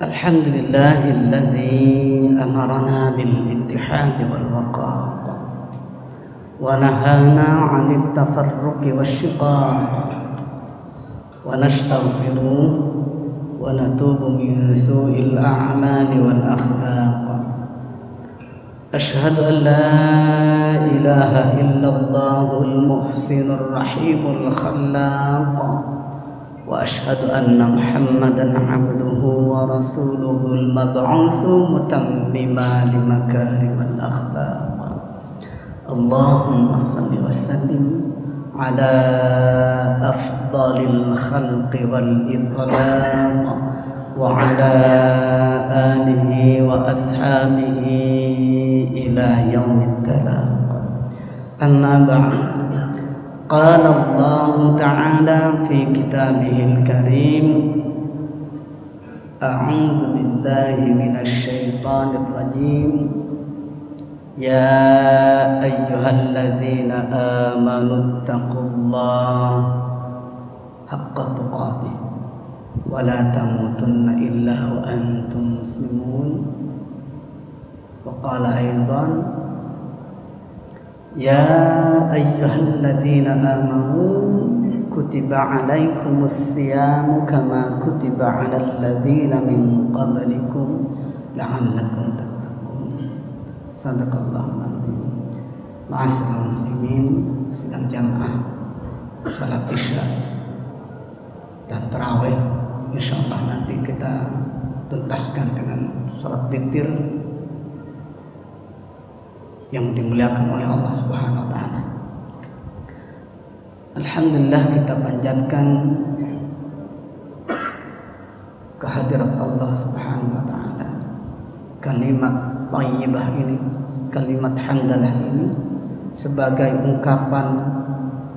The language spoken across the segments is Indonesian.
الحمد لله الذي أمرنا بالاتحاد والوقار ونهانا عن التفرق والشقاق ونستغفره ونتوب من سوء الأعمال والأخلاق. أشهد أن لا إله إلا الله المحسن الرحيم الخلاق، وأشهد أن محمدا عبده ورسوله المبعوث متمما لمكارم الأخلاق. اللهم صل وسلم على أفضل الخلق والإطلاق وعلى آله وأصحابه إلى يوم التلاق. أما بعد، قال الله تعالى في كتابه الكريم: أعوذ بالله من الشيطان الرجيم. يا أيها الذين آمنوا اتقوا الله حق تقاته ولا تموتن إلا وأنتم مسلمون. وقال أيضا: يا أيها الذين آمنوا كتب عليكم الصيام كما كتب على الذين من قبلكم لعلكم تتقون. Sadaqallahul azim. Ma'asyiral muslimin, sedang jamaah salat isya dan tarawih. Insyaallah nanti kita tuntaskan dengan salat witir yang dimuliakan oleh Allah Subhanahu wa taala. Alhamdulillah, kita panjatkan kehadirat Allah Subhanahu wa taala. Kalimat thayyibah ini, kalimat hamdalah ini sebagai ungkapan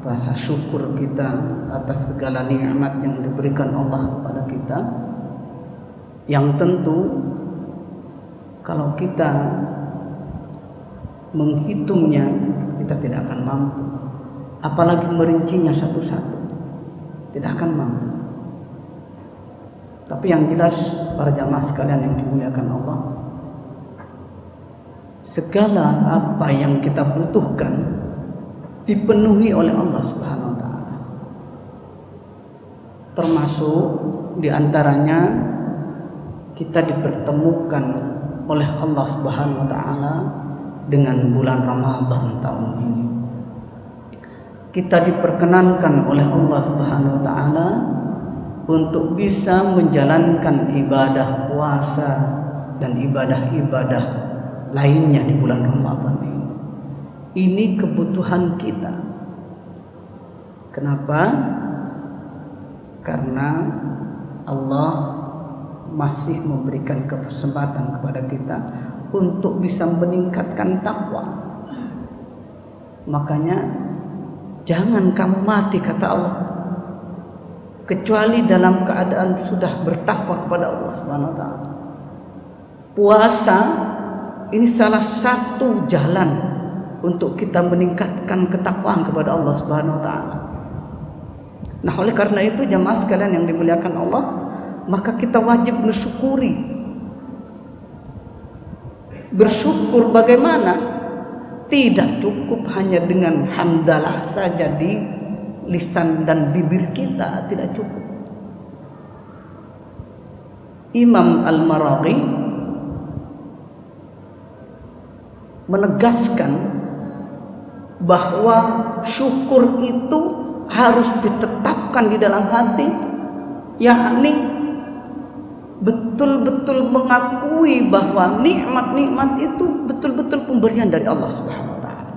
rasa syukur kita atas segala nikmat yang diberikan Allah kepada kita, yang tentu kalau kita menghitungnya kita tidak akan mampu, apalagi merincinya satu-satu, tidak akan mampu. Tapi yang jelas para jamaah sekalian yang dimuliakan Allah, segala apa yang kita butuhkan dipenuhi oleh Allah Subhanahu wa taala. Termasuk diantaranya kita dipertemukan oleh Allah Subhanahu wa taala dengan bulan Ramadan tahun ini. Kita diperkenankan oleh Allah Subhanahu wa taala untuk bisa menjalankan ibadah puasa dan ibadah-ibadah lainnya di bulan Ramadan ini. Ini kebutuhan kita. Kenapa? Karena Allah masih memberikan kesempatan kepada kita untuk bisa meningkatkan takwa. Makanya jangan kamu mati, kata Allah, kecuali dalam keadaan sudah bertakwa kepada Allah Subhanahu wa taala. Puasa ini salah satu jalan untuk kita meningkatkan ketakwaan kepada Allah Subhanahu wa taala. Nah, oleh karena itu jamaah sekalian yang dimuliakan Allah, maka kita wajib bersyukuri. Bersyukur bagaimana? Tidak cukup hanya dengan hamdalah saja di lisan dan bibir kita, tidak cukup. Imam Al-Maraghi menegaskan bahwa syukur itu harus ditetapkan di dalam hati, yakni betul-betul mengakui bahwa nikmat-nikmat itu betul-betul pemberian dari Allah Subhanahu wa taala.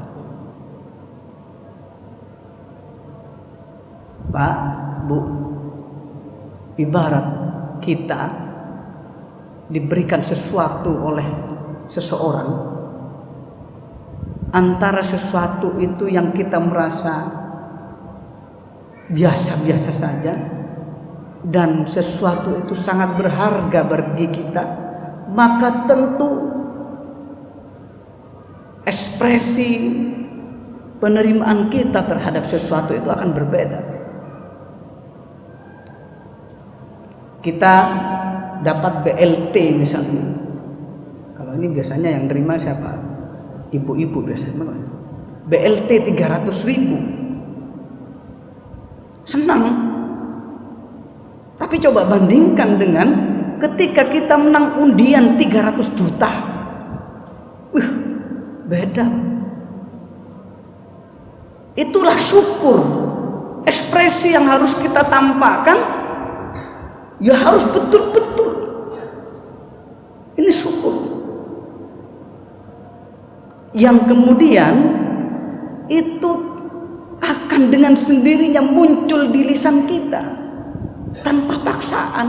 Pak, Bu, ibarat kita diberikan sesuatu oleh seseorang, antara sesuatu itu yang kita merasa biasa-biasa saja dan sesuatu itu sangat berharga bagi kita, maka tentu ekspresi penerimaan kita terhadap sesuatu itu akan berbeda. Kita dapat BLT misalnya. Kalau ini biasanya yang terima siapa? Ibu-ibu biasanya. BLT 300.000. Senang. Tapi coba bandingkan dengan ketika kita menang undian 300 juta. Beda. Itulah syukur. Ekspresi yang harus kita tampakkan ya harus betul-betul. Ini syukur. Yang kemudian itu akan dengan sendirinya muncul di lisan kita tanpa paksaan,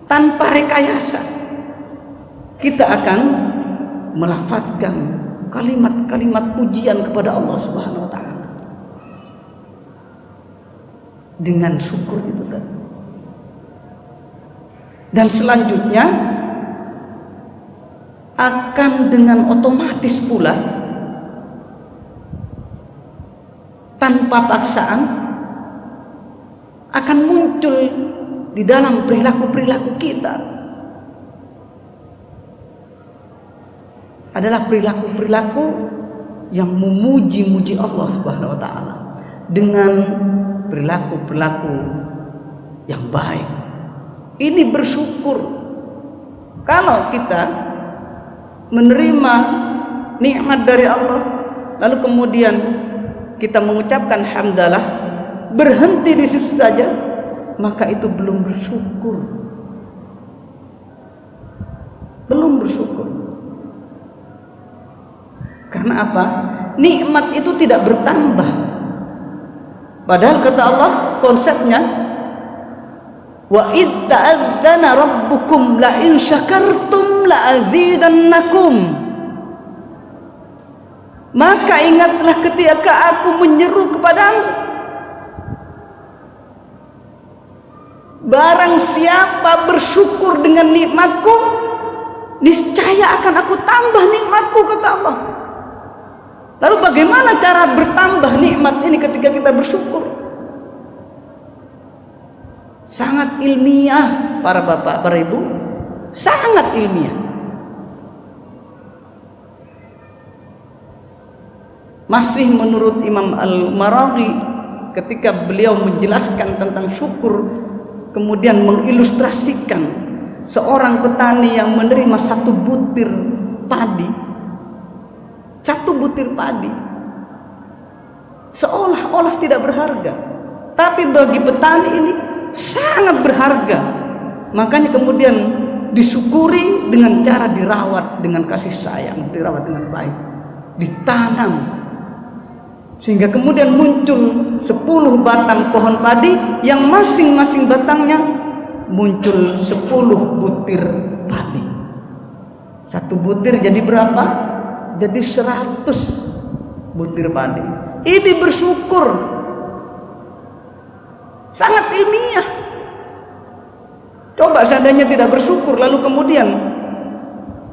tanpa rekayasa. Kita akan melafadzkan kalimat-kalimat pujian kepada Allah Subhanahu wa taala dengan syukur itu tadi. Dan selanjutnya akan dengan otomatis pula tanpa paksaan akan muncul di dalam perilaku-perilaku kita adalah perilaku-perilaku yang memuji-muji Allah Subhanahu wa taala dengan perilaku-perilaku yang baik. Ini bersyukur. Kalau kita menerima nikmat dari Allah lalu kemudian kita mengucapkan hamdalah, berhenti di situ saja, maka itu belum bersyukur. Belum bersyukur. Karena apa? Nikmat itu tidak bertambah. Padahal kata Allah konsepnya, wa id ta'adzana rabbukum la in syakartum la azidannakum. Maka ingatlah ketika aku menyeru kepadamu, barang siapa bersyukur dengan nikmatku, niscaya akan aku tambah nikmatku, kata Allah. Lalu bagaimana cara bertambah nikmat ini ketika kita bersyukur? Sangat ilmiah para bapak, para ibu, sangat ilmiah. Masih menurut Imam Al-Maraghi ketika beliau menjelaskan tentang syukur, kemudian mengilustrasikan seorang petani yang menerima satu butir padi, seolah-olah tidak berharga, tapi bagi petani ini sangat berharga. Makanya kemudian disyukuri dengan cara dirawat dengan kasih sayang, dirawat dengan baik, ditanam, sehingga kemudian muncul 10 batang pohon padi yang masing-masing batangnya muncul 10 butir padi. Satu butir jadi berapa? Jadi 100 butir padi. Ini bersyukur. Sangat ilmiah. Coba seandainya tidak bersyukur lalu kemudian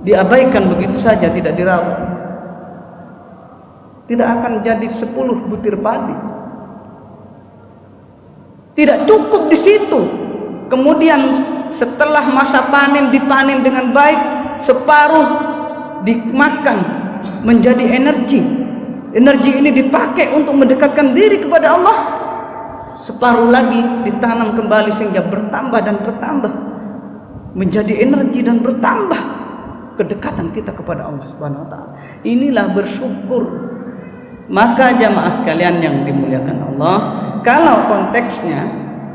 diabaikan begitu saja, tidak dirawat, tidak akan jadi 10 butir padi. Tidak cukup di situ. Kemudian setelah masa panen dipanen dengan baik, separuh dimakan menjadi energi. Energi ini dipakai untuk mendekatkan diri kepada Allah. Separuh lagi ditanam kembali sehingga bertambah dan bertambah menjadi energi dan bertambah kedekatan kita kepada Allah Subhanahu wa taala. Inilah bersyukur. Maka jamaah sekalian yang dimuliakan Allah, kalau konteksnya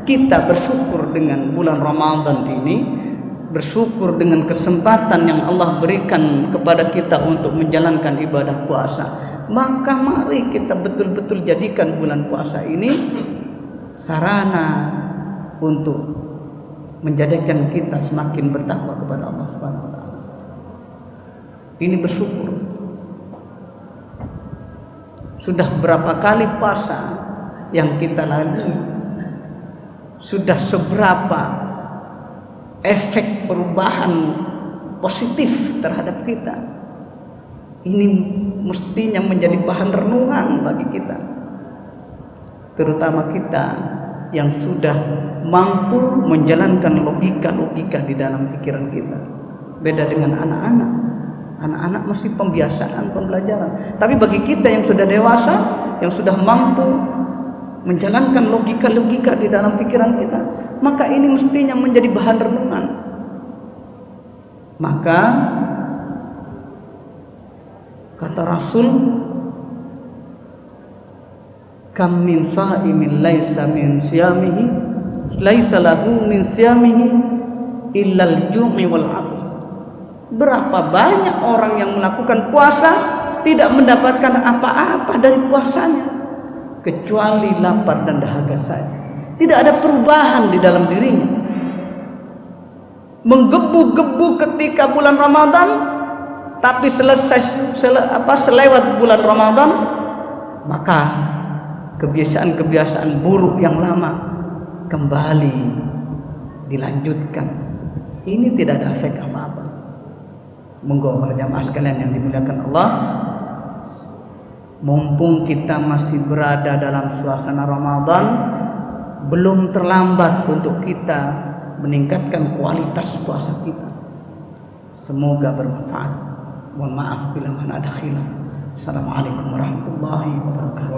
kita bersyukur dengan bulan Ramadan ini, bersyukur dengan kesempatan yang Allah berikan kepada kita untuk menjalankan ibadah puasa, maka mari kita betul-betul jadikan bulan puasa ini sarana untuk menjadikan kita semakin bertakwa kepada Allah Subhanahu wa taala. Ini bersyukur. Sudah berapa kali puasa yang kita lalui? Sudah seberapa efek perubahan positif terhadap kita? Ini mestinya menjadi bahan renungan bagi kita, terutama kita yang sudah mampu menjalankan logika-logika di dalam pikiran kita. Beda dengan anak-anak. Anak-anak masih pembiasaan, pembelajaran. Tapi bagi kita yang sudah dewasa, yang sudah mampu menjalankan logika-logika di dalam pikiran kita, maka ini mestinya menjadi bahan renungan. Maka kata Rasul, kam min sa'imin laisa min siyamihi laisa lahu min siyamihi illal ju'i wal 'aths. Berapa banyak orang yang melakukan puasa tidak mendapatkan apa-apa dari puasanya kecuali lapar dan dahaga saja. Tidak ada perubahan di dalam dirinya. Menggebu-gebu ketika bulan Ramadan, tapi selewat bulan Ramadan, maka kebiasaan-kebiasaan buruk yang lama kembali dilanjutkan. Ini tidak ada efek apa-apa. Monggo para jamaah sekalian yang dimuliakan Allah, mumpung kita masih berada dalam suasana Ramadan, belum terlambat untuk kita meningkatkan kualitas puasa kita. Semoga bermanfaat. Mohon maaf bila mana ada khilaf. Assalamualaikum warahmatullahi wabarakatuh.